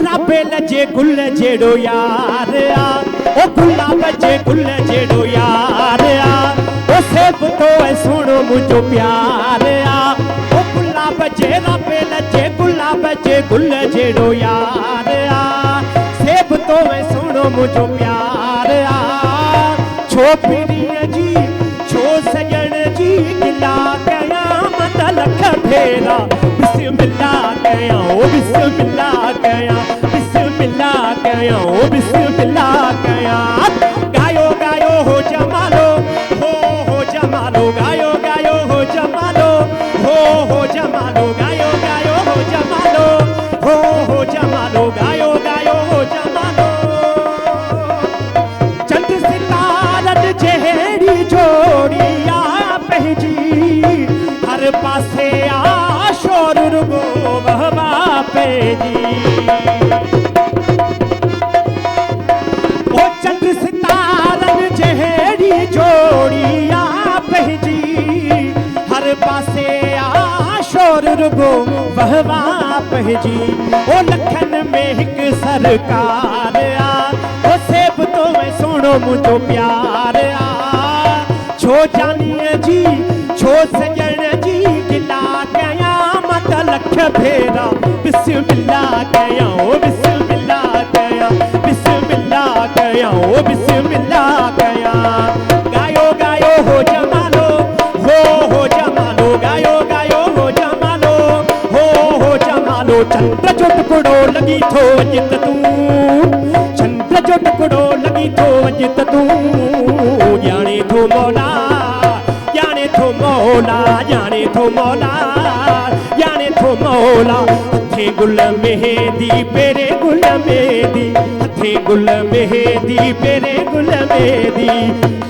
Rabe लजे गुल जेड़ो यार आ, ओ गुलाब जे गुल जेड़ो यार आ, ओ सेब तो है सुनो मुझो प्यार आ, ओ गुलाब जे राबे लजे गुलाब जे गुल जेड़ो यार आ, सेब तो है सुनो मुझो प्यार आ। छो पीड़ीअ जी छो सजण जी गिला कया मत लख फेरा बिस्मिल्लाह कया ओ बिस्मिल्लाह कया बिस्मिल्लाह कया ओ बिस्मिल्लाह कया। गायो गायो हो जमालो हो जमालो गायो गायो हो जमालो हो जमालो गायो गायो हो जमालो हो जमालो गायो गायो हो जमालो। चंद सितारन जहिड़ी जोड़िया पंहिंजी हर पासे आ शोर रुगो वहवा पंहिंजी। ओ चंद सितारन जहिड़ी जोड़िया पंहिंजी हर पासे आ शोर रुगो वहवा पंहिंजी। ओ लखन में हिक सरकार आ, ओ सेब तो मैं सुनो मुझो प्यार आ। छो जानीअ जी छो सजण जी गिला कया मत लख फेरा बिस्मिल्लाह कया ओ बिस्मिल्लाह कया बिस्मिल्लाह कया ओ बिस्मिल्लाह कया। गायो गायो हो जमालो हो जमालो गायो गायो हो जमालो हो जमालो। चंद्र जो टुकड़ो लगी थो अजित तू चंद्र जो टुकड़ो लगी थो अजित तू जाने थो मौला जाने थो मौला जाने थो मौला जाने थो मौला। हथे गुल मेहंदी पेरे गुल मेहंदी हथे गुल मेहंदी पेरे गुल मेहंदी।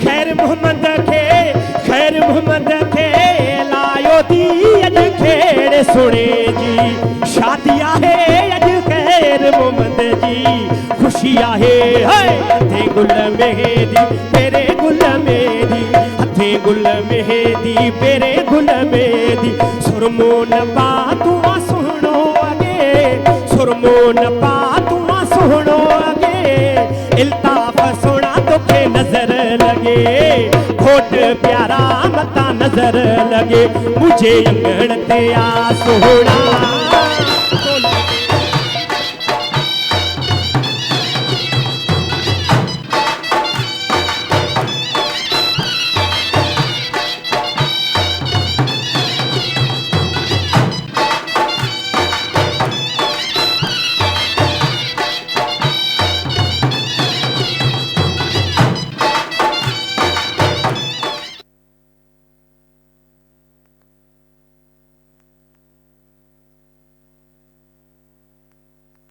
खैर मोहम्मद खे लायो दी अज खेड़ सुने जी शादी आहे अज खैर मोहम्मद जी खुशी आहे। हथे गुल मेहंदी पेरे गुल मेहंदी हथे गुल मेहंदी पेरे गुल मेहंदी। सुरमो न पा तू सुनो अगे सुरमो न पा तू सुनो अगे इल्ताफ सोना तोखे नजर लगे घोट प्यारा मता नजर लगे मुझे अंगण ते आ सोना।